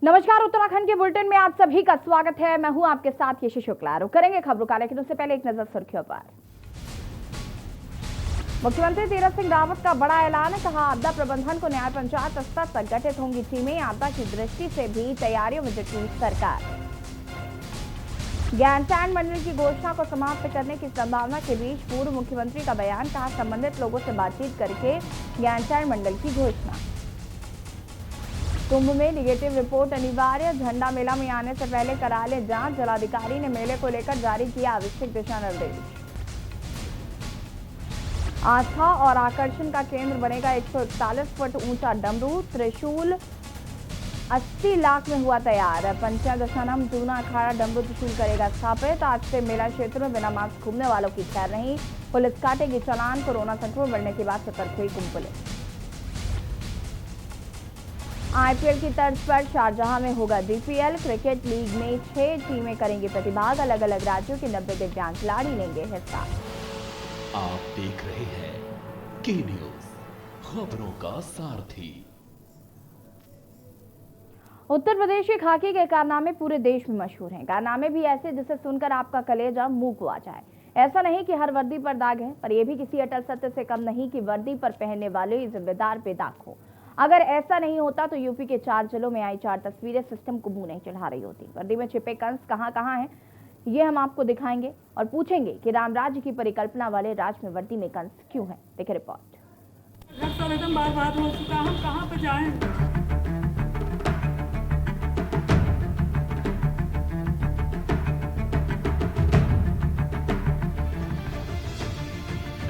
नमस्कार, उत्तराखंड के बुलेटिन में आप सभी का स्वागत है। मैं हूं आपके साथ यशी शुक्ला। रुक करेंगे खबरों का, लेकिन उससे पहले एक नजर सुर्खियों पर। मुख्यमंत्री तीरथ सिंह रावत का बड़ा ऐलान है। कहा, आपदा प्रबंधन को न्याय पंचायत स्तर तक गठित होंगी टीमें। आपदा की दृष्टि से भी तैयारियों में जुटी सरकार। ज्ञानचैन मंडल की घोषणा को समाप्त करने की संभावना के बीच पूर्व मुख्यमंत्री का बयान। कहा, संबंधित लोगों से बातचीत करके ज्ञानचैन मंडल की घोषणा। कुंभ में निगेटिव रिपोर्ट अनिवार्य। झंडा मेला में आने से पहले करा ले जांच। जिलाधिकारी ने मेले को लेकर जारी किया आवश्यक दिशा निर्देश। आस्था और आकर्षण का केंद्र बनेगा 141 फुट ऊंचा डमरू। त्रिशूल 80 लाख में हुआ तैयार। पंचायत दशानम जूना अखाड़ा डमरू त्रिशूल करेगा स्थापित। आज से मेला क्षेत्र में बिना मास्क घूमने वालों की खैर नहीं। पुलिस काटेगी चालान। कोरोना संक्रमण बढ़ने के बाद सतर्क हुई कुंभ पुलिस। आईपीएल की तर्ज पर शारजाह में होगा डीपीएल। क्रिकेट लीग में 6 टीमें करेंगी प्रतिभाग। अलग अलग राज्यों के 90 दिव्यांग खिलाड़ी लेंगे हिस्सा। आप देख रहे हैं के न्यूज, खबरों का सारथी। उत्तर प्रदेश के खाकी के कारनामे पूरे देश में मशहूर हैं। कारनामे भी ऐसे जिसे सुनकर आपका कलेजा मुंह को आ जाए। ऐसा नहीं कि हर वर्दी पर दाग है, पर यह भी किसी अटल सत्य से कम नहीं कि वर्दी पर पहनने वाले जिम्मेदार पे दाग हो। अगर ऐसा नहीं होता तो यूपी के 4 जिलों में आई 4 तस्वीरें सिस्टम को मुंह नहीं चढ़ा रही होती। वर्दी में छिपे कंस कहां कहां हैं, ये हम आपको दिखाएंगे और पूछेंगे कि राम राज्य की परिकल्पना वाले राज में वर्दी में कंस क्यों है। देखिए रिपोर्ट। एकदम बर्बाद हो चुका, हम कहां पे जाएं?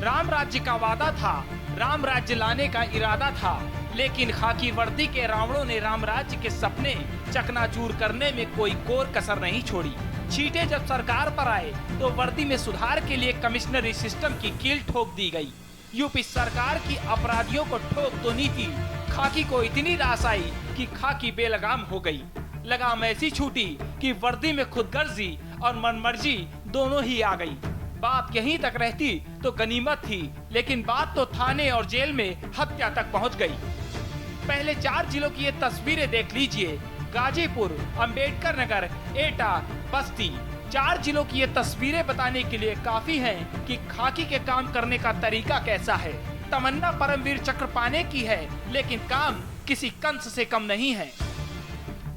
राम राज्य का वादा था, राम राज्य लाने का इरादा था, लेकिन खाकी वर्दी के रावणों ने राम राज्य के सपने चकनाचूर करने में कोई कोर कसर नहीं छोड़ी। छींटे जब सरकार पर आए तो वर्दी में सुधार के लिए कमिश्नरी सिस्टम की कील ठोक दी गई। यूपी सरकार की अपराधियों को ठोक तो नीति खाकी को इतनी रास आई कि खाकी बेलगाम हो गई। लगाम ऐसी छूटी कि वर्दी में खुदगर्जी और मनमर्जी दोनों ही आ गई। बात यहीं तक रहती तो गनीमत थी, लेकिन बात तो थाने और जेल में हत्या तक पहुंच गई। पहले 4 जिलों की ये तस्वीरें देख लीजिए। गाजीपुर, अंबेडकर नगर, एटा, बस्ती। 4 जिलों की ये तस्वीरें बताने के लिए काफी हैं कि खाकी के काम करने का तरीका कैसा है। तमन्ना परमवीर चक्र पाने की है, लेकिन काम किसी कंस से कम नहीं है।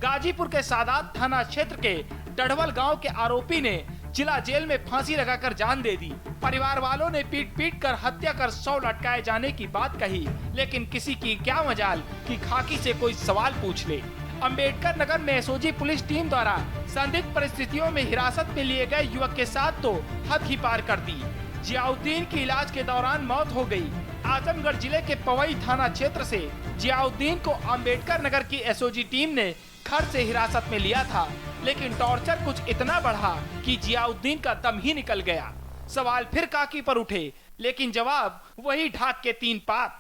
गाजीपुर के सादात थाना क्षेत्र के डढ़वल गांव के आरोपी ने जिला जेल में फांसी लगाकर जान दे दी। परिवार वालों ने पीट पीट कर हत्या कर 100 लटकाए जाने की बात कही, लेकिन किसी की क्या मजाल कि खाकी से कोई सवाल पूछ ले। अंबेडकर नगर में एसओजी पुलिस टीम द्वारा संदिग्ध परिस्थितियों में हिरासत में लिए गए युवक के साथ तो हद ही पार कर दी। जियाउद्दीन की इलाज के दौरान मौत हो गई। आजमगढ़ जिले के पवई थाना क्षेत्र से जियाउद्दीन को अंबेडकर नगर की एसओजी टीम ने घर से हिरासत में लिया था, लेकिन टॉर्चर कुछ इतना बढ़ा कि जियाउद्दीन का दम ही निकल गया। सवाल फिर खाकी पर उठे, लेकिन जवाब वही ढाक के 3 पात।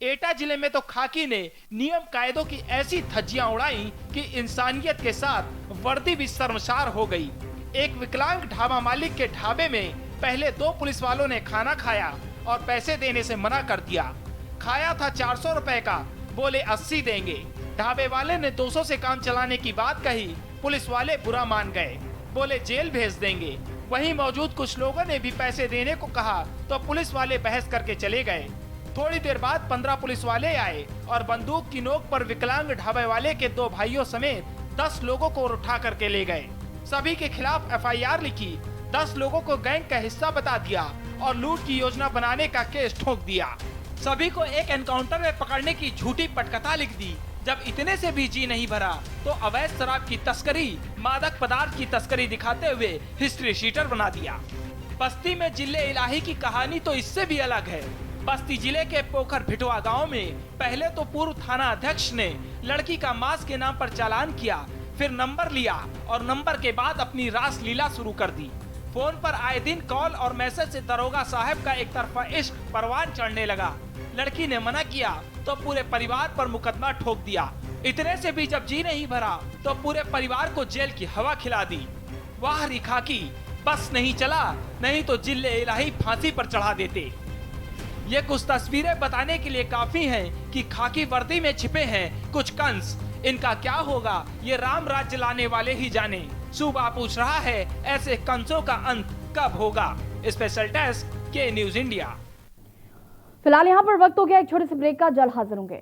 एटा जिले में तो खाकी ने नियम कायदों की ऐसी धज्जियां उड़ाई कि इंसानियत के साथ वर्दी भी शर्मसार हो गई। एक विकलांग ढाबा मालिक के ढाबे में पहले 2 पुलिस वालों ने खाना खाया और पैसे देने से मना कर दिया। खाया था 400 रुपए का, बोले 80 देंगे। ढाबे वाले ने 200 से काम चलाने की बात कही। पुलिस वाले बुरा मान गए, बोले जेल भेज देंगे। वहीं मौजूद कुछ लोगों ने भी पैसे देने को कहा तो पुलिस वाले बहस करके चले गए। थोड़ी देर बाद 15 पुलिस वाले आए और बंदूक की नोक पर विकलांग ढाबे वाले के 2 भाइयों समेत 10 लोगों को उठा करके ले गए। सभी के खिलाफ एफआईआर लिखी, 10 लोगों को गैंग का हिस्सा बता दिया और लूट की योजना बनाने का केस ठोक दिया। सभी को एक एनकाउंटर में पकड़ने की झूठी पटकथा लिख दी। जब इतने से भी जी नहीं भरा तो अवैध शराब की तस्करी, मादक पदार्थ की तस्करी दिखाते हुए हिस्ट्री शीटर बना दिया। बस्ती में जिले इलाही की कहानी तो इससे भी अलग है। बस्ती जिले के पोखर भिटवा गांव में पहले तो पूर्व थाना अध्यक्ष ने लड़की का मांस के नाम पर चालान किया, फिर नंबर लिया और नंबर के बाद अपनी रास लीला शुरू कर दी। फोन पर आए दिन कॉल और मैसेज से दरोगा साहब का एक तरफा इश्क परवान चढ़ने लगा। लड़की ने मना किया तो पूरे परिवार पर मुकदमा ठोक दिया। इतने से भी जब जी नहीं भरा तो पूरे परिवार को जेल की हवा खिला दी। वाह री खाकी, बस नहीं चला, नहीं तो जिले इलाही फांसी पर चढ़ा देते। ये कुछ तस्वीरें बताने के लिए काफी हैं कि खाकी वर्दी में छिपे हैं कुछ कंस। इनका क्या होगा ये राम राज्य लाने वाले ही जाने। सूबा पूछ रहा है ऐसे कंसों का अंत कब होगा। स्पेशल डेस्क के न्यूज इंडिया। फिलहाल यहाँ पर वक्त हो गया एक छोटे से ब्रेक का, जल्द हाजिर होंगे।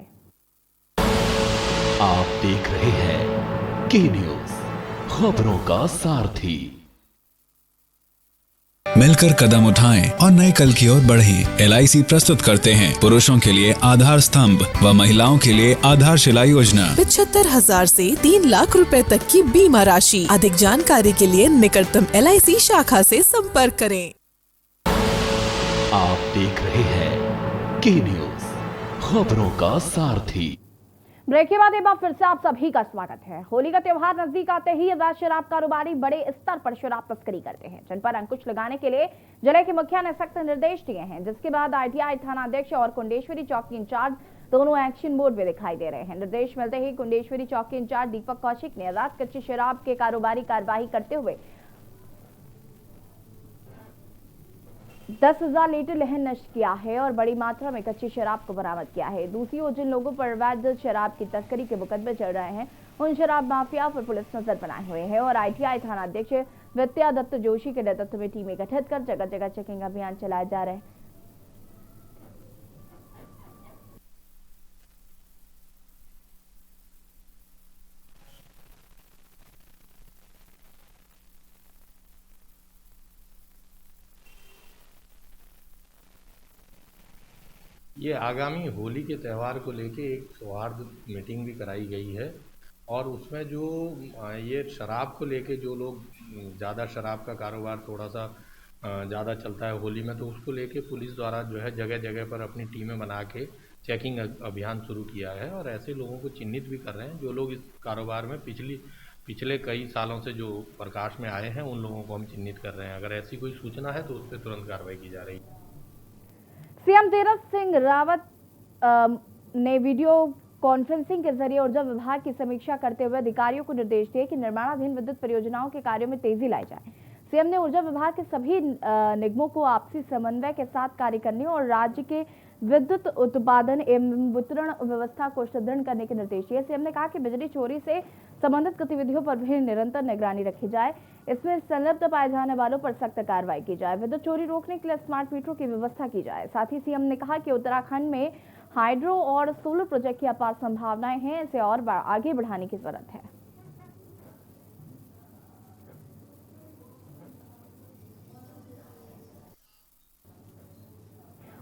आप देख रहे हैं के न्यूज, खबरों का सारथी। मिलकर कदम उठाएं और नए कल की ओर बढ़ें। LIC प्रस्तुत करते हैं पुरुषों के लिए आधार स्तंभ व महिलाओं के लिए आधारशिला योजना। 75,000 से 3 लाख रुपए तक की बीमा राशि। अधिक जानकारी के लिए निकटतम LIC शाखा से संपर्क करें। आप देख रहे हैं के न्यूज, खबरों का सारथी। ब्रेक के बाद एक बार फिर से आप सभी का स्वागत है। होली का त्योहार नजदीक आते ही अवैध शराब कारोबारी बड़े स्तर पर शराब तस्करी करते हैं, जिन पर अंकुश लगाने के लिए जिले के मुखिया ने सख्त निर्देश दिए हैं, जिसके बाद ITI थानाध्यक्ष और कुंडेश्वरी चौकी इंचार्ज दोनों एक्शन मोड में दिखाई दे रहे हैं। निर्देश मिलते ही कुंडेश्वरी चौकी इंचार्ज दीपक कौशिक ने अवैध कच्ची शराब के कारोबारी कार्रवाई करते हुए 10,000 लीटर लहन नष्ट किया है और बड़ी मात्रा में कच्ची शराब को बरामद किया है। दूसरी ओर जिन लोगों पर अवैध शराब की तस्करी के मुकदमे चल रहे हैं, उन शराब माफिया पर पुलिस नजर बनाए हुए है और ITI थानाध्यक्ष विद्या दत्त जोशी के नेतृत्व में टीमें गठित कर जगह जगह चेकिंग अभियान चलाए जा रहे हैं। ये आगामी होली के त्यौहार को लेके एक सौहार्द मीटिंग भी कराई गई है और उसमें जो ये शराब को लेके जो लोग ज़्यादा शराब का कारोबार थोड़ा सा ज़्यादा चलता है होली में, तो उसको लेके पुलिस द्वारा जो है जगह जगह पर अपनी टीमें बना के चेकिंग अभियान शुरू किया है और ऐसे लोगों को चिन्हित भी कर रहे हैं जो लोग इस कारोबार में पिछले कई सालों से जो प्रकाश में आए हैं, उन लोगों को हम चिन्हित कर रहे हैं। अगर ऐसी कोई सूचना है तो उस पर तुरंत कार्रवाई की जा रही है। सीएम तीरथ सिंह रावत ने वीडियो कॉन्फ्रेंसिंग के जरिए ऊर्जा विभाग की समीक्षा करते हुए अधिकारियों को निर्देश दिए कि निर्माणाधीन विद्युत परियोजनाओं के कार्यों में तेजी लाई जाए। सीएम ने ऊर्जा विभाग के सभी निगमों को आपसी समन्वय के साथ कार्य करने और राज्य के विद्युत उत्पादन एवं वितरण व्यवस्था को सुदृढ़ करने के निर्देश दिए। सीएम ने कहा कि बिजली चोरी से संबंधित गतिविधियों पर भी निरंतर निगरानी रखी जाए, इसमें संलिप्त पाए जाने वालों पर सख्त कार्रवाई की जाए, विद्युत चोरी रोकने के लिए स्मार्ट मीटरों की व्यवस्था की जाए। साथ ही सीएम ने कहा कि उत्तराखंड में हाइड्रो और सोलर प्रोजेक्ट की अपार संभावनाएं हैं, इसे और आगे बढ़ाने की जरूरत है।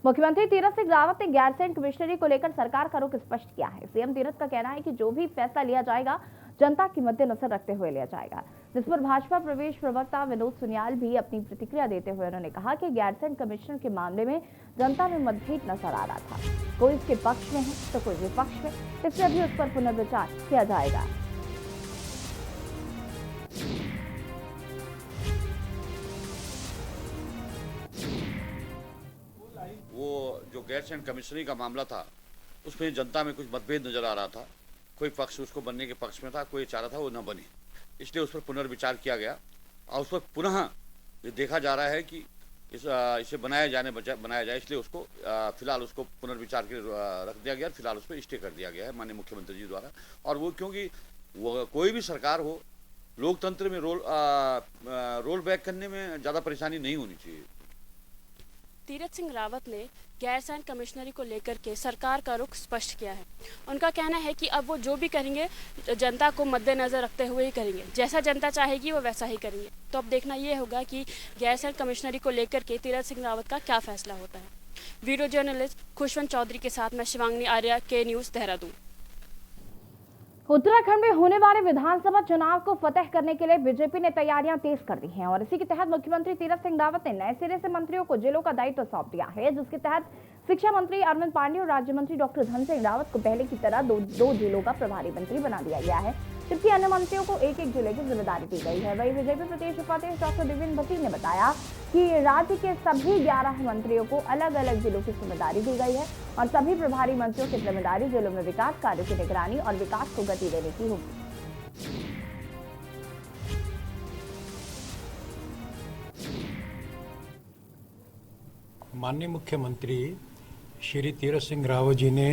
मुख्यमंत्री तीरथ सिंह रावत ने गैरसैंण कमिश्नरी को लेकर सरकार का रुख स्पष्ट किया है। सीएम तीरथ का कहना है कि जो भी फैसला लिया जाएगा जनता के मद्देनजर रखते हुए लिया जाएगा, जिस पर भाजपा प्रदेश प्रवक्ता विनोद सुनियाल भी अपनी प्रतिक्रिया देते हुए उन्होंने कहा कि गैरसैंण कमिश्नर के मामले में जनता में मतभेद नजर आ रहा था, कोई इसके पक्ष में है तो कोई विपक्ष में, इसलिए अभी उस पर पुनर्विचार किया जाएगा। वो जो गैरसैंण कमिश्नरी का मामला था उसमें जनता में कुछ मतभेद नजर आ रहा था, कोई पक्ष उसको बनने के पक्ष में था, कोई चाह रहा था वो न बने, इसलिए उस पर पुनर्विचार किया गया और उस पर पुनः ये देखा जा रहा है कि इसे बनाया जाए, इसलिए उसको फिलहाल उसको पुनर्विचार के रख दिया गया, फिलहाल उस पर स्टे कर दिया गया है माननीय मुख्यमंत्री जी द्वारा। और वो क्योंकि वो कोई भी सरकार हो, लोकतंत्र में रोल बैक करने में ज़्यादा परेशानी नहीं होनी चाहिए। तीरथ सिंह रावत ने गैरसैंण कमिश्नरी को लेकर के सरकार का रुख स्पष्ट किया है। उनका कहना है कि अब वो जो भी करेंगे जनता को मद्देनजर रखते हुए ही करेंगे, जैसा जनता चाहेगी वो वैसा ही करेंगे। तो अब देखना ये होगा कि गैरसैंण कमिश्नरी को लेकर के तीरथ सिंह रावत का क्या फैसला होता है। वीडियो जर्नलिस्ट खुशवंत चौधरी के साथ मैं शिवांगी आर्या, के न्यूज़, देहरादून। उत्तराखंड में होने वाले विधानसभा चुनाव को फतेह करने के लिए बीजेपी ने तैयारियां तेज कर दी हैं और इसी के तहत मुख्यमंत्री तीरथ सिंह रावत ने नए सिरे से मंत्रियों को जिलों का दायित्व सौंप दिया है, जिसके तहत शिक्षा मंत्री अरविंद पांडे और राज्य मंत्री डॉक्टर धन सिंह रावत को पहले की तरह दो जिलों का प्रभारी मंत्री बना दिया गया है, जबकि अन्य मंत्रियों को एक एक जिले की जिम्मेदारी दी गई है। वहीं बीजेपी प्रदेश उपाध्यक्ष डॉक्टर दिव्येंद्र भसीन ने बताया कि राज्य के सभी 11 मंत्रियों को अलग अलग जिलों की जिम्मेदारी दी गई है और सभी प्रभारी मंत्रियों की जिम्मेदारी जिलों में विकास कार्यों की निगरानी और विकास को गति देने की होगी। माननीय मुख्यमंत्री श्री तीरथ सिंह रावत जी ने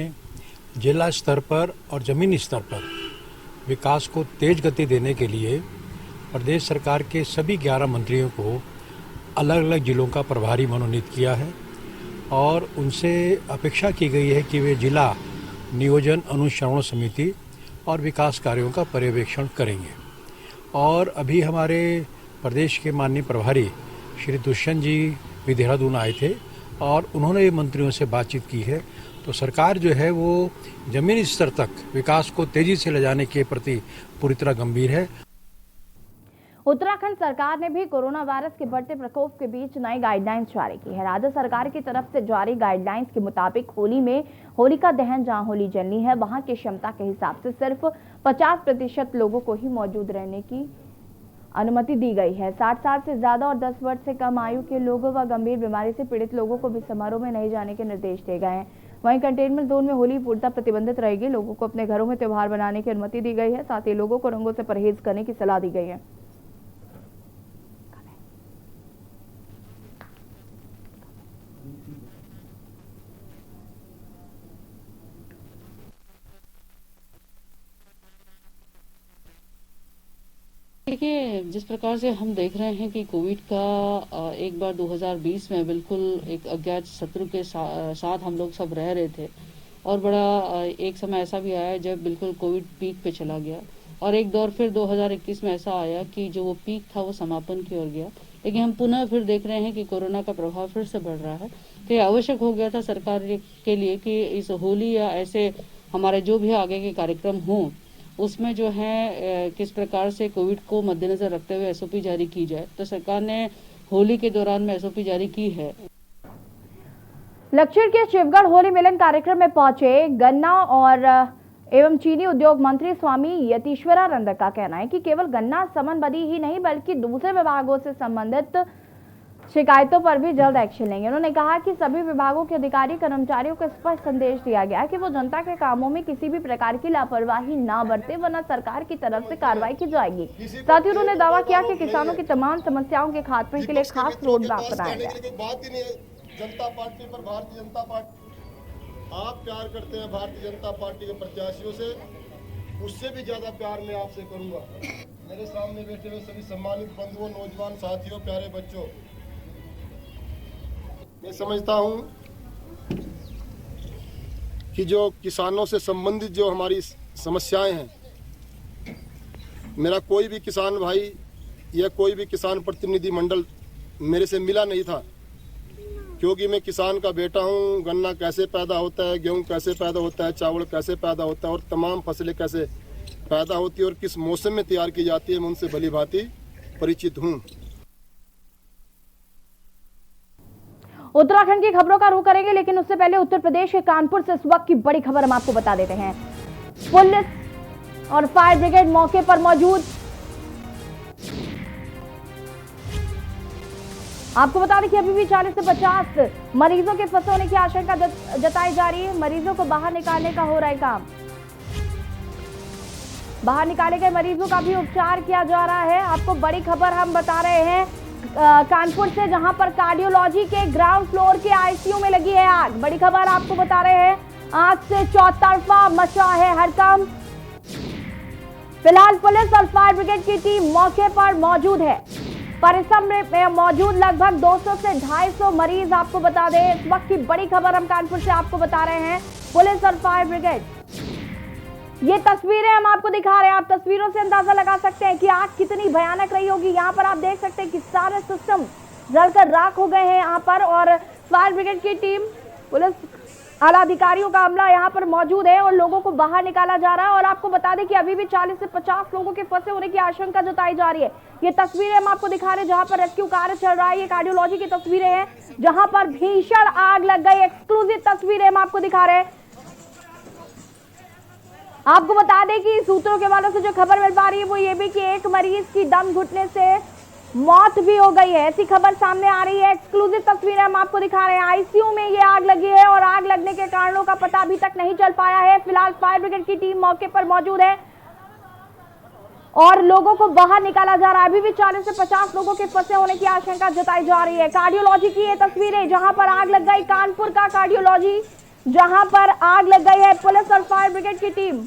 जिला स्तर पर और जमीनी स्तर पर विकास को तेज गति देने के लिए प्रदेश सरकार के सभी 11 मंत्रियों को अलग अलग जिलों का प्रभारी मनोनीत किया है और उनसे अपेक्षा की गई है कि वे जिला नियोजन अनुश्रवण समिति और विकास कार्यों का पर्यवेक्षण करेंगे। और अभी हमारे प्रदेश के माननीय प्रभारी श्री दुष्यंत जी भी देहरादून आए थे और उन्होंने ये मंत्रियों से बातचीत की है। तो सरकार जो है वो जमीनी स्तर तक विकास को तेजी से ले जाने के प्रति पूरी तरह गंभीर है। उत्तराखंड सरकार ने भी कोरोना वायरस के बढ़ते प्रकोप के बीच नई गाइडलाइंस जारी की है। राज्य सरकार की तरफ से जारी गाइडलाइंस के मुताबिक होली में होलिका दहन जहां होली जलनी है वहां की क्षमता के हिसाब से सिर्फ 50% लोगों को ही मौजूद रहने की अनुमति दी गई है। 60 साल से ज्यादा और 10 वर्ष से कम आयु के लोगों व गंभीर बीमारी से पीड़ित लोगों को भी समारोह में नहीं जाने के निर्देश दिए गए हैं। वहीं कंटेनमेंट जोन में होली पूर्णतः प्रतिबंधित रहेगी। लोगों को अपने घरों में त्योहार मनाने की अनुमति दी गई है। साथ ही लोगों को रंगों से परहेज करने की सलाह दी गई है। देखिए, जिस प्रकार से हम देख रहे हैं कि कोविड का एक बार 2020 में बिल्कुल एक अज्ञात शत्रु के साथ हम लोग सब रह रहे थे और बड़ा एक समय ऐसा भी आया जब बिल्कुल कोविड पीक पे चला गया और एक दौर फिर 2021 में ऐसा आया कि जो वो पीक था वो समापन की ओर गया। लेकिन हम पुनः फिर देख रहे हैं कि कोरोना का प्रभाव फिर से बढ़ रहा है। तो ये आवश्यक हो गया था सरकार के लिए कि इस होली या ऐसे हमारे जो भी आगे के कार्यक्रम हों उसमें जो है किस प्रकार से कोविड को मद्देनजर रखते हुए एसओपी जारी की जाए। तो सरकार ने होली के दौरान में एसओपी जारी की है। लक्षण के शिवगढ़ होली मिलन कार्यक्रम में पहुंचे गन्ना और एवं चीनी उद्योग मंत्री स्वामी यतीश्वरानंद का कहना है कि केवल गन्ना समनबद्ध ही नहीं बल्कि दूसरे विभागों से संबंधित शिकायतों पर भी जल्द एक्शन लेंगे। उन्होंने कहा कि सभी विभागों के अधिकारी कर्मचारियों को स्पष्ट संदेश दिया गया है कि वो जनता के कामों में किसी भी प्रकार की लापरवाही ना बरते वरना सरकार की तरफ से कार्रवाई की जाएगी। साथ ही उन्होंने दावा किया कि किसानों की तमाम समस्याओं के खात्मे के लिए खास रोड मैप बनाया गया। जनता पार्टी पर भारतीय जनता पार्टी आप प्यार करते हैं भारतीय जनता पार्टी के प्रत्याशियों से, उससे भी ज्यादा प्यार मैं आपसे करूंगा। मेरे सामने बैठे हुए सभी सम्मानित बंधुओं, नौजवान साथियों, प्यारे बच्चों, मैं समझता हूं कि जो किसानों से संबंधित जो हमारी समस्याएं हैं, मेरा कोई भी किसान भाई या कोई भी किसान प्रतिनिधि मंडल मेरे से मिला नहीं था, क्योंकि मैं किसान का बेटा हूं। गन्ना कैसे पैदा होता है, गेहूं कैसे पैदा होता है, चावल कैसे पैदा होता है और तमाम फसलें कैसे पैदा होती है और किस मौसम में तैयार की जाती है, मैं उनसे भली भांति परिचित हूं। उत्तराखंड की खबरों का रुख करेंगे, लेकिन उससे पहले उत्तर प्रदेश के कानपुर से इस वक्त की बड़ी खबर हम आपको बता देते हैं। पुलिस और फायर ब्रिगेड मौके पर मौजूद। आपको बता दें कि अभी भी 40 से 50 मरीजों के फंसे होने की आशंका जताई जा रही है। मरीजों को बाहर निकालने का हो रहा है काम। बाहर निकाले गए मरीजों का भी उपचार किया जा रहा है। आपको बड़ी खबर हम बता रहे हैं कानपुर से, जहां पर कार्डियोलॉजी के ग्राउंड फ्लोर के आईसीयू में लगी है आग। बड़ी खबर आपको बता रहे हैं, आग से चौतरफा मचा है हड़कंप। फिलहाल पुलिस और फायर ब्रिगेड की टीम मौके पर मौजूद है। परिसर में मौजूद लगभग 200 से 250 मरीज। आपको बता दें, इस वक्त की बड़ी खबर हम कानपुर से आपको बता रहे हैं। पुलिस और फायर ब्रिगेड, ये तस्वीरें हम आपको दिखा रहे हैं। आप तस्वीरों से अंदाजा लगा सकते हैं कि आग कितनी भयानक रही होगी। यहाँ पर आप देख सकते हैं कि सारे सिस्टम जलकर राख हो गए हैं यहाँ पर, और फायर ब्रिगेड की टीम, पुलिस आला अधिकारियों का अमला यहाँ पर मौजूद है और लोगों को बाहर निकाला जा रहा है। और आपको बता दें कि अभी भी 40 से 50 लोगों के फंसे होने की आशंका जताई जा रही है। ये तस्वीरें हम आपको दिखा रहे हैं जहां पर रेस्क्यू कार्य चल रहा है। ये कार्डियोलॉजी की तस्वीरें हैं जहां पर भीषण आग लग गई। एक्सक्लूसिव तस्वीरें हम आपको दिखा रहे हैं। आपको बता दें कि सूत्रों के वालों से जो खबर मिल पा रही है वो ये भी कि एक मरीज की दम घुटने से मौत भी हो गई है, ऐसी खबर सामने आ रही है। एक्सक्लूसिव तस्वीरें हम आपको दिखा रहे हैं। आईसीयू में ये आग लगी है और आग लगने के कारणों का पता अभी तक नहीं चल पाया है। फिलहाल फायर ब्रिगेड की टीम मौके पर मौजूद है और लोगों को बाहर निकाला जा रहा है। अभी भी 40 से 50 लोगों के फंसे होने की आशंका जताई जा रही है। कार्डियोलॉजी की ये तस्वीरें जहां पर आग लग गई, कानपुर का कार्डियोलॉजी जहां पर आग लग गई है। पुलिस और फायर ब्रिगेड की टीम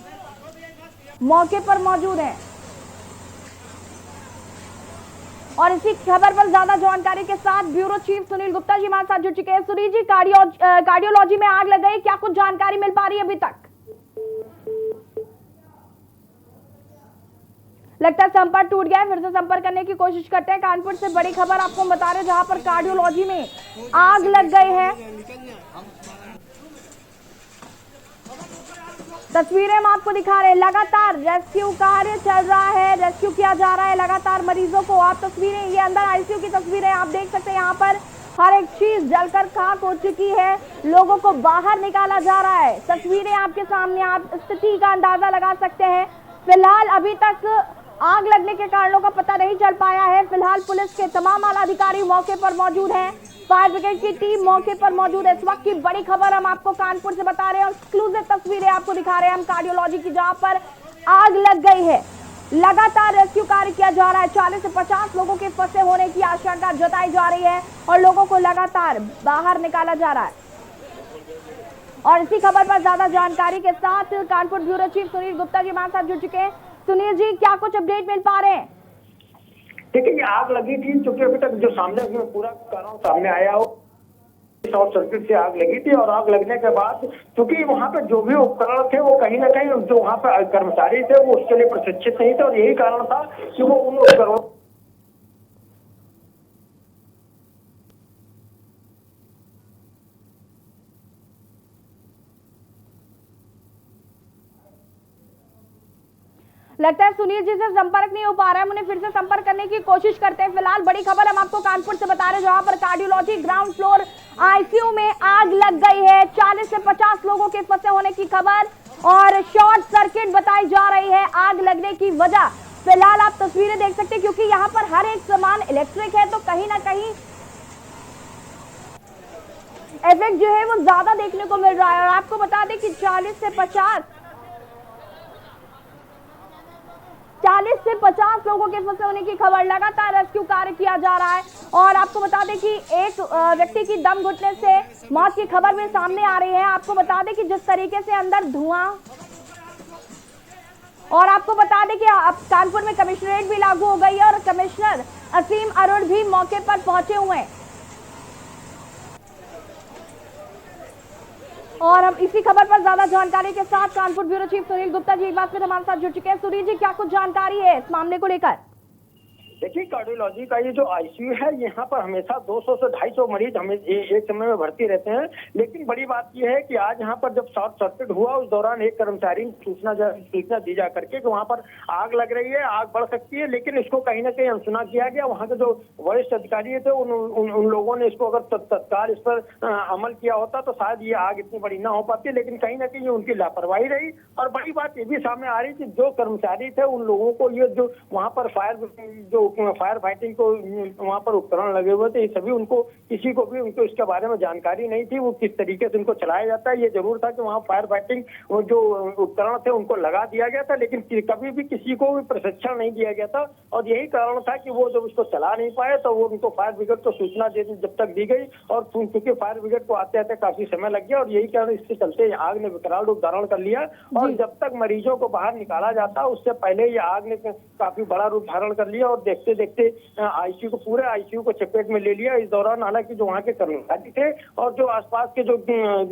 मौके पर मौजूद हैं और इसी खबर पर ज्यादा जानकारी के साथ ब्यूरो चीफ सुनील गुप्ता जी हमारे साथ जुड़ चुके हैं। सुनील जी, कार्डियोलॉजी में आग लग गई, क्या कुछ जानकारी मिल पा रही है अभी तक? लगता है संपर्क टूट गया है, फिर से संपर्क करने की कोशिश करते हैं। कानपुर से बड़ी खबर आपको बता रहे, जहां पर कार्डियोलॉजी में आग लग गई है। तस्वीरें हम आपको दिखा रहे हैं, लगातार रेस्क्यू कार्य चल रहा है, रेस्क्यू किया जा रहा है लगातार मरीजों को। आप तस्वीरें, ये अंदर आईसीयू की तस्वीरें आप देख सकते हैं, यहाँ पर हर एक चीज जलकर खाक हो चुकी है, लोगों को बाहर निकाला जा रहा है। तस्वीरें आपके सामने, आप स्थिति का अंदाजा लगा सकते हैं। फिलहाल अभी तक आग लगने के कारणों का पता नहीं चल पाया है। फिलहाल पुलिस के तमाम आला अधिकारी मौके पर मौजूद हैं, फायर ब्रिगेड की टीम मौके पर मौजूद है। इस वक्त की बड़ी खबर हम आपको कानपुर से बता रहे हैं, एक्सक्लूसिव तस्वीरें आपको दिखा रहे हैं हम कार्डियोलॉजी की, जहां पर आग लग गई है। लगातार रेस्क्यू कार्य किया जा रहा है। 40 से 50 लोगों के फंसे होने की आशंका जताई जा रही है और लोगों को लगातार बाहर निकाला जा रहा है। और इसी खबर पर ज्यादा जानकारी के साथ कानपुर ब्यूरो चीफ सुनील गुप्ता जी हमारे साथ जुड़ चुके हैं। सुनील जी, क्या कुछ अपडेट मिल पा रहे हैं? देखिए, ये आग लगी थी, क्योंकि अभी तक जो सामने पूरा कारण सामने आया हो, शॉर्ट सर्किट से आग लगी थी। और आग लगने के बाद क्योंकि वहाँ पे जो भी उपकरण थे वो कहीं ना कहीं जो वहाँ पे कर्मचारी थे वो उसके लिए प्रशिक्षित नहीं थे, और यही कारण था कि वो उन उपकरणों लगता है सुनील जी से संपर्क नहीं हो पा रहा है, उन्हें फिर से संपर्क करने की कोशिश करते हैं। फिलहाल बड़ी खबर हम आपको कानपुर से बता रहे हैं, जहां पर कार्डियोलॉजी ग्राउंड फ्लोर आईसीयू में आग लग गई है। 40 से 50 लोगों के फंसे होने की खबर और शॉर्ट सर्किट बताई जा रही है आग लगने की वजह। फिलहाल आप तस्वीरें देख सकते हैं, क्योंकि यहाँ पर हर एक सामान इलेक्ट्रिक है, तो कहीं ना कहीं इफेक्ट जो है वो ज्यादा देखने को मिल रहा है। और आपको बता दें कि 40 से 50 लोगों के फंसे होने की खबर, लगातार रेस्क्यू कार्य किया जा रहा है। और आपको बता दें कि एक व्यक्ति की दम घुटने से मौत की खबर भी सामने आ रही है। आपको बता दें कि जिस तरीके से अंदर धुआं, और आपको बता दें कि अब कानपुर में कमिश्नरेट भी लागू हो गई है और कमिश्नर असीम अरुण भी मौके पर पहुंचे हुए हैं। और हम इसी खबर पर ज्यादा जानकारी के साथ कानपुर ब्यूरो चीफ सुनील गुप्ता जी एक बार फिर हमारे साथ जुड़ चुके हैं। सुनील जी, क्या कुछ जानकारी है इस मामले को लेकर? देखिए, कार्डियोलॉजी का ये जो आईसीयू है, यहाँ पर हमेशा 200 से 250 मरीज हमें एक समय में भर्ती रहते हैं। लेकिन बड़ी बात यह है कि आज यहाँ पर जब शॉर्ट सर्किट हुआ, उस दौरान एक कर्मचारी ने सूचना दी जा करके कि वहाँ पर आग लग रही है, आग बढ़ सकती है। लेकिन इसको कहीं ना कहीं अनसुना किया गया। वहाँ के जो वरिष्ठ अधिकारी थे उन लोगों ने इसको अगर तत्काल इस पर अमल किया होता तो शायद ये आग इतनी बड़ी ना हो पाती। लेकिन कहीं ना कहीं उनकी लापरवाही रही। और बड़ी बात ये भी सामने आ रही कि जो कर्मचारी थे उन लोगों को ये जो वहाँ पर फायर फाइटिंग को वहाँ पर उपकरण लगे हुए थे, सभी उनको किसी को भी उनको इसके बारे में जानकारी नहीं थी, वो किस तरीके से उनको चलाया जाता है। ये जरूर था कि वहाँ फायर फाइटिंग जो उपकरण थे उनको लगा दिया गया था, लेकिन कभी भी किसी को भी प्रशिक्षण नहीं दिया गया था। और यही कारण था कि वो जब उसको चला नहीं पाए तो वो उनको फायर ब्रिगेड को सूचना जब तक दी गई, और क्योंकि फायर ब्रिगेड को आते आते काफी समय लग गया, और यही कारण इसके चलते आग ने विकराल रूप धारण कर लिया। और जब तक मरीजों को बाहर निकाला जाता उससे पहले ये आग ने काफी बड़ा रूप धारण कर लिया, और देखते देखते आईसीयू को पूरे आईसीयू को चपेट में ले लिया। इस दौरान हालांकि जो वहाँ के कर्मचारी थे और जो आसपास के जो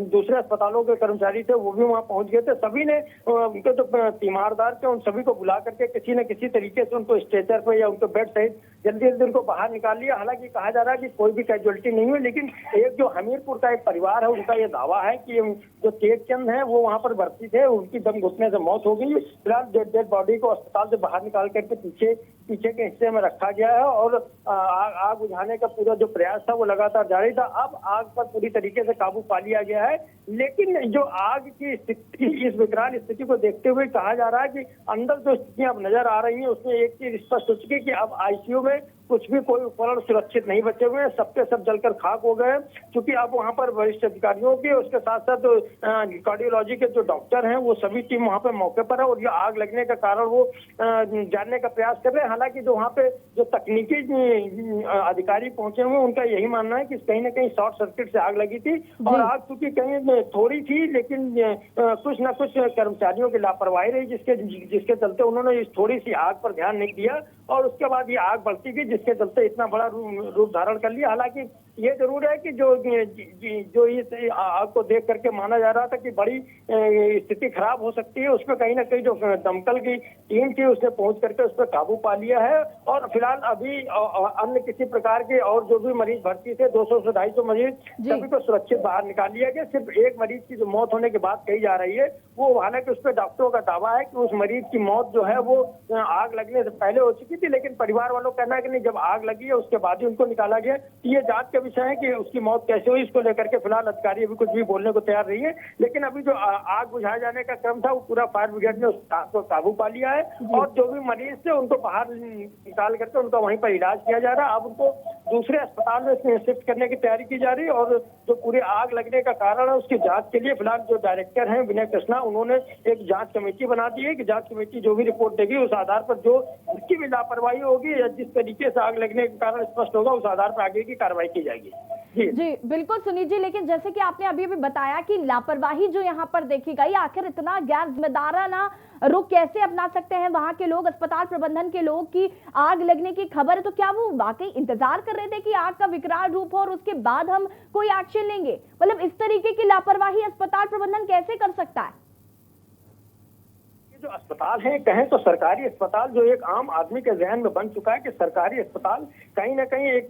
दूसरे अस्पतालों के कर्मचारी थे वो भी वहाँ पहुंच गए थे। सभी ने उनके जो तीमारदार थे उन सभी को बुला करके किसी न किसी तरीके से उनको स्ट्रेचर पे या उनको बेड सहित जल्दी जल्दी उनको बाहर निकाल लिया। हालांकि कहा जा रहा है कि कोई भी कैजुअलिटी नहीं हुई, लेकिन एक जो हमीरपुर का एक परिवार है उनका ये दावा है कि जो तेज चंद है वो वहाँ पर भर्ती थे, उनकी दम घुटने से मौत हो गई। फिलहाल डेड बॉडी को अस्पताल से बाहर निकाल करके पीछे के हिस्से में रखा गया है, और आग बुझाने का पूरा जो प्रयास था वो लगातार जारी था। अब आग पर पूरी तरीके से काबू पा लिया गया है। लेकिन जो आग की स्थिति, इस विकराल स्थिति को देखते हुए कहा जा रहा है कि अंदर जो स्थितियां अब नजर आ रही हैं उसमें एक चीज स्पष्ट हो चुकी है कि अब आईसीयू में कुछ भी कोई उपकरण सुरक्षित नहीं बचे हुए हैं, सबके सब जलकर खाक हो गए। क्योंकि अब वहाँ पर वरिष्ठ अधिकारियों की, उसके साथ साथ कार्डियोलॉजी के जो डॉक्टर हैं वो सभी टीम वहाँ पे मौके पर है और ये आग लगने का कारण वो जानने का प्रयास कर रहे हैं। हालांकि जो वहाँ पे जो तकनीकी अधिकारी पहुंचे हुए उनका यही मानना है कि कहीं ना कहीं शॉर्ट सर्किट से आग लगी थी और आग चूंकि कहीं थोड़ी थी लेकिन कुछ ना कुछ कर्मचारियों की लापरवाही रही जिसके चलते उन्होंने इस थोड़ी सी आग पर ध्यान नहीं दिया और उसके बाद ये आग बढ़ती गई जिसके चलते इतना बड़ा रूप धारण कर लिया। हालांकि ये जरूर है कि जो इस आग को देख करके माना जा रहा था कि बड़ी स्थिति खराब हो सकती है, उसमें कहीं ना कहीं जो दमकल की टीम थी उसने पहुंच करके उस पर काबू पा लिया है और फिलहाल अभी अन्य किसी प्रकार के और जो भी मरीज भर्ती थे 200 से 250 मरीज सभी को सुरक्षित बाहर निकाल लिया गया। सिर्फ एक मरीज की जो मौत होने की बात कही जा रही है वो, हालांकि उस पर डॉक्टरों का दावा है कि उस मरीज की मौत जो है वो आग लगने से पहले हो चुकी थी, लेकिन परिवार वालों का कहना है कि नहीं, जब आग लगी है उसके बाद ही उनको निकाला गया। ये जांच का विषय है कि उसकी मौत कैसे हुई, इसको लेकर के फिलहाल अधिकारी अभी कुछ भी बोलने को तैयार नहीं है। लेकिन अभी जो आग बुझाए जाने का क्रम था वो पूरा फायर ब्रिगेड ने उस आग को काबू पा लिया है और जो भी मरीज थे उनको बाहर निकाल करके उनका वहीं पर इलाज किया जा रहा है। अब उनको दूसरे अस्पताल में शिफ्ट करने की तैयारी की जा रही है और जो पूरी आग लगने का कारण है उसकी जांच के लिए फिलहाल जो डायरेक्टर हैं विनय कृष्णा, उन्होंने एक जांच कमेटी बना दी है कि जांच कमेटी जो भी रिपोर्ट देगी उस आधार पर जो जिसकी भी लापरवाही होगी या जिस तरीके से आग लगने के कारण स्पष्ट होगा उस आधार पर आगे की कार्रवाई की जाएगी। जी बिल्कुल सुनील जी, लेकिन जैसे कि आपने अभी बताया कि लापरवाही जो यहाँ पर देखी गई, आखिर इतना गैर जिम्मेदाराना रुख कैसे अपना सकते हैं वहां के लोग, अस्पताल प्रबंधन के लोग की आग लगने की खबर है तो क्या वो वाकई इंतजार कर रहे थे कि आग का विकराल रूप हो और उसके बाद हम कोई एक्शन लेंगे? मतलब इस तरीके की लापरवाही अस्पताल प्रबंधन कैसे कर सकता है? जो अस्पताल है, कहें तो सरकारी अस्पताल जो एक आम आदमी के जहन में बन चुका है कि सरकारी अस्पताल कहीं ना कहीं एक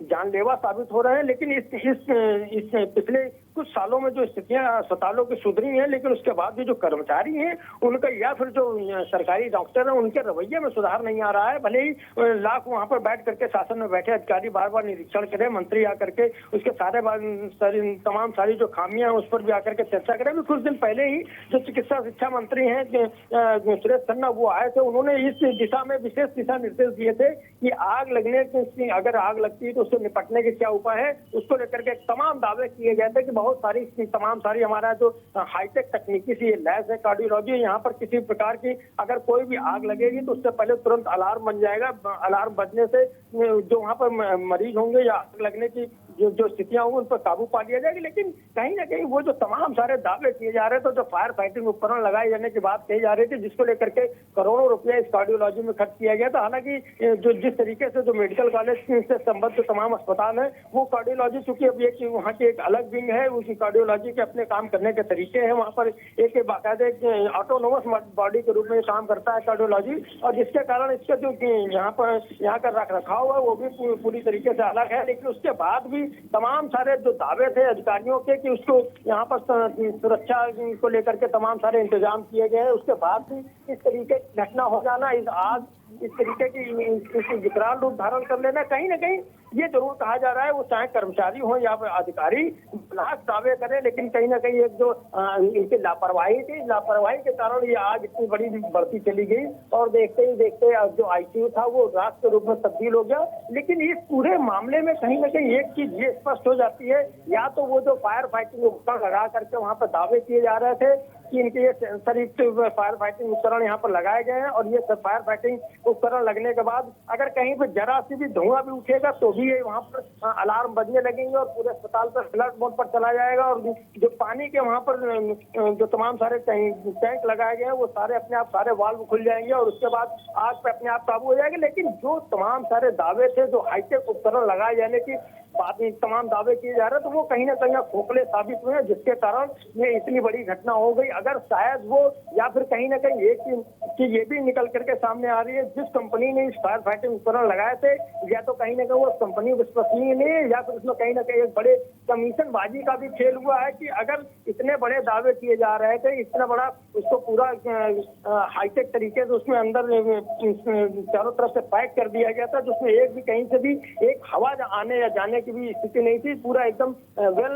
जानलेवा साबित हो रहे हैं। लेकिन इस पिछले कुछ सालों में जो स्थितियां अस्पतालों की सुधरी हैं, लेकिन उसके बाद भी जो कर्मचारी हैं उनका या फिर जो सरकारी डॉक्टर हैं उनके रवैये में सुधार नहीं आ रहा है। भले ही लाख वहां पर बैठ करके शासन में बैठे अधिकारी बार बार निरीक्षण करें, मंत्री आकर के उसके तमाम सारी जो खामियां हैं उस पर भी आकर के चर्चा करें। कुछ दिन पहले ही जो चिकित्सा शिक्षा मंत्री हैं सुरेश खन्ना वो आए थे, उन्होंने इस दिशा में विशेष दिशा निर्देश दिए थे कि आग लगने की, अगर आग लगती है तो उससे निपटने के क्या उपाय है, उसको लेकर के तमाम दावे किए गए थे कि बहुत सारी तमाम सारी हमारा जो हाईटेक तकनीकी सी लैब है कार्डियोलॉजी, यहाँ पर किसी प्रकार की अगर कोई भी आग लगेगी तो उससे पहले तुरंत अलार्म बन जाएगा। अलार्म बजने से जो वहाँ पर मरीज होंगे या आग लगने की जो स्थितियां होंगी उन पर काबू पा लिया जाएगा। लेकिन कहीं ना कहीं वो जो तमाम सारे दावे किए जा रहे थे, तो फायर फाइटिंग उपकरण लगाए जाने की बात कही जा रही थी जिसको लेकर के करोड़ों रुपया इस कार्डियोलॉजी में खर्च किया गया था। हालांकि जो जिस तरीके से जो मेडिकल कॉलेज से संबद्ध तमाम अस्पताल है वो कार्डियोलॉजी चूंकि अब ये वहाँ की एक अलग विंग है, उसी कार्डियोलॉजी के अपने काम करने के तरीके हैं। वहाँ पर एक बाकायदे ऑटोनोमस बॉडी के रूप में काम करता है कार्डियोलॉजी, और जिसके कारण इसका जो यहाँ का रख रखाव है वो भी पूरी तरीके से अलग है। लेकिन उसके बाद भी तमाम सारे जो दावे थे अधिकारियों के कि उसको यहाँ पर सुरक्षा को लेकर के तमाम सारे इंतजाम किए गए हैं, उसके बाद भी इस तरीके की घटना हो जाना, इस आग इस तरीके की विकराल रूप धारण कर लेना, कहीं ना कहीं ये जरूर कहा जा रहा है वो चाहे कर्मचारी हो या फिर अधिकारी लाख दावे करें, लेकिन कहीं ना कहीं एक जो इनकी लापरवाही थी, लापरवाही के कारण ये आग इतनी बड़ी बढ़ती चली गई और देखते ही देखते जो आईसीयू था वो राख के रूप में तब्दील हो गया। लेकिन इस पूरे मामले में कहीं ना कहीं एक चीज ये स्पष्ट हो जाती है, या तो वो जो फायर फाइटिंग उपकरण लगा करके वहाँ पर दावे किए जा रहे थे कि इनके ये सेंसर युक्त फायर फाइटिंग उपकरण यहाँ पर लगाए गए हैं, और ये फायर फाइटिंग उपकरण लगने के बाद अगर कहीं पर जरा सी भी धुआं भी उठेगा तो भी ये वहाँ पर अलार्म बजने लगेंगे और पूरे अस्पताल पर फ्लड मोड पर चला जाएगा, और जो पानी के वहाँ पर जो तमाम सारे टैंक लगाए गए हैं वो सारे अपने आप सारे वाल्व खुल जाएंगे और उसके बाद आग पे अपने आप काबू हो जाएगी। लेकिन जो तमाम सारे दावे थे, जो हाईटेक उपकरण लगाए जाने की बात तमाम दावे किए जा रहे हैं, तो वो कहीं ना कहीं खोखले साबित हुए, जिसके कारण ये इतनी बड़ी घटना हो गई। अगर शायद वो या फिर कहीं ना कहीं एक चीज ये भी निकल करके सामने आ रही है, जिस कंपनी ने इस फायर फाइटिंग उपकरण लगाए थे या तो कहीं ना कहीं वो कंपनी विश्वसनीय नहीं है, या फिर उसमें कहीं ना कहीं एक बड़े कमीशन बाजी का भी खेल हुआ है कि अगर इतने बड़े दावे किए जा रहे थे, इतना बड़ा उसको पूरा हाईटेक तरीके से उसमें अंदर चारों तरफ से पैक कर दिया गया था, जिसमें एक भी कहीं से भी एक हवा आने या जाने की भी स्थिति नहीं थी। पूरा एकदम वेल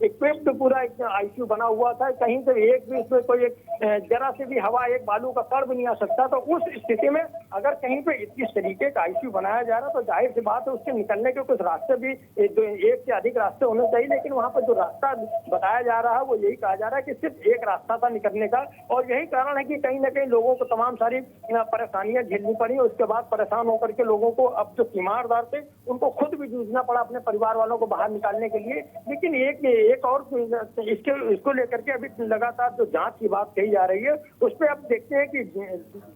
इक्विप्ड पूरा आईसीयू बना हुआ था। कहीं से एक भी इसमें कोई जरा से भी हवा, एक बालू का कण भी नहीं आ सकता। तो उस स्थिति में अगर कहीं पे इस तरीके का आईसीयू बनाया जा रहा तो जाहिर सी बात है उससे निकलने के कुछ रास्ते भी एक से अधिक रास्ते होने चाहिए। लेकिन वहाँ पर जो रास्ता बताया जा रहा है वो यही कहा जा रहा है कि सिर्फ एक रास्ता था निकलने का, और यही कारण है कि कहीं ना कहीं लोगों को तमाम सारी परेशानियां झेलनी पड़ी। उसके बाद परेशान होकर के लोगों को अब जो तीमारदार थे उनको खुद भी जूझना पड़ा अपने परिवार वालों को बाहर निकालने के लिए। लेकिन एक और इसको लेकर के अभी लगातार जो जांच की बात कही जा रही है उस पर अब देखते हैं कि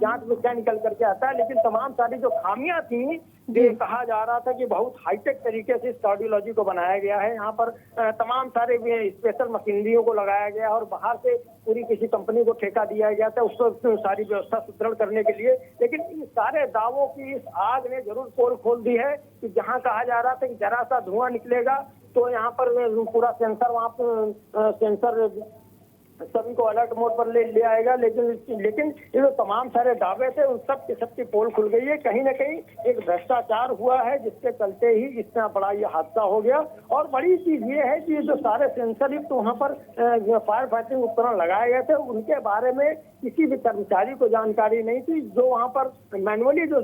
जांच में क्या निकल करके आता है। लेकिन तमाम सारी जो खामियां थी, ये कहा जा रहा था कि बहुत हाईटेक तरीके से इस कार्डियोलॉजी को बनाया गया है। यहाँ पर तमाम सारे स्पेशल मशीनरियों को लगाया गया और बाहर से पूरी किसी कंपनी को ठेका दिया गया था उसको सारी व्यवस्था सुदृढ़ करने के लिए। लेकिन इन सारे दावों की इस आग ने जरूर पोल खोल दी है कि जहाँ कहा जा रहा था कि जरा सा धुआं निकलेगा तो यहाँ पर पूरा सेंसर वहाँ पर सेंसर सभी को अलर्ट मोड पर ले आएगा। लेकिन ये जो तमाम सारे दावे थे उन सब की पोल खुल गई है। कहीं ना कहीं एक भ्रष्टाचार हुआ है जिसके चलते ही इतना बड़ा ये हादसा हो गया। और बड़ी चीज ये है कि जो सारे सेंसर युक्त वहाँ पर फायर फाइटिंग उपकरण लगाए गए थे उनके बारे में किसी भी कर्मचारी को जानकारी नहीं थी। जो वहाँ पर मैनुअली जो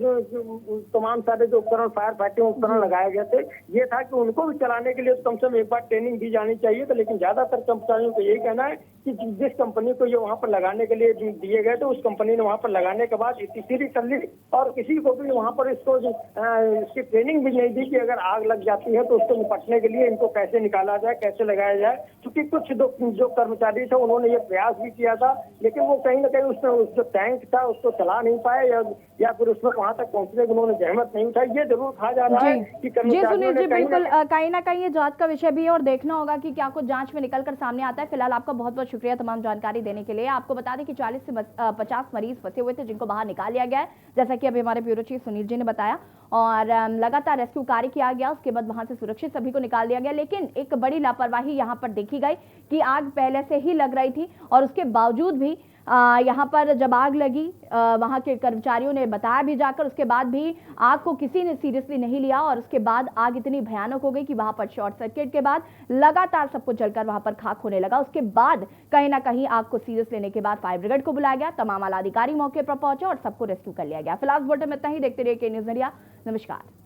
तमाम सारे जो उपकरण फायर फाइटिंग उपकरण लगाए गए थे ये था कि उनको भी चलाने के लिए तो कम से कम एक बार ट्रेनिंग दी जानी चाहिए थी। लेकिन ज्यादातर कर्मचारियों को यही कहना है कि जिस कंपनी को ये वहाँ पर लगाने के लिए दिए गए थे उस कंपनी ने वहाँ पर लगाने के बाद इसी कर ली और किसी को भी वहाँ पर इसकी ट्रेनिंग भी नहीं दी कि अगर आग लग जाती है तो उसको निपटने के लिए इनको कैसे निकाला जाए, कैसे लगाया जाए। क्योंकि कुछ जो कर्मचारी थे उन्होंने ये प्रयास भी किया था लेकिन वो कहीं ना कहीं उसमें जो टैंक था उसको चला नहीं पाए या फिर उसमें वहाँ तक पहुँचने की उन्होंने जहमत नहीं उठाई। ये जरूर कहा जा रहा है कि कर्मचारियों ने बिल्कुल कहीं ना कहीं ये जांच का विषय भी है और देखना होगा कि क्या कुछ जांच में निकल कर सामने आता है। फिलहाल आपका बहुत बहुत शुक्रिया तमाम जानकारी देने के लिए। आपको बता दें कि 40 से 50 मरीज फंसे हुए थे जिनको बाहर निकाल लिया गया है, जैसा कि अभी हमारे ब्यूरो चीफ सुनील जी ने बताया, और लगातार रेस्क्यू कार्य किया गया। उसके बाद वहां से सुरक्षित सभी को निकाल दिया गया। लेकिन एक बड़ी लापरवाही यहां पर देखी गई कि आग पहले से ही लग रही थी और उसके बावजूद भी यहाँ पर जब आग लगी वहाँ के कर्मचारियों ने बताया भी जाकर, उसके बाद भी आग को किसी ने सीरियसली नहीं लिया और उसके बाद आग इतनी भयानक हो गई कि वहाँ पर शॉर्ट सर्किट के बाद लगातार सब कुछ जलकर वहाँ पर खाक होने लगा। उसके बाद कहीं ना कहीं आग को सीरियस लेने के बाद फायर ब्रिगेड को बुलाया गया, तमाम आला अधिकारी मौके पर पहुंचे और सबको रेस्क्यू कर लिया गया। फिलहाल बुलेटिन में इतना ही। देखते रहिए के न्यूज़ इंडिया। नमस्कार।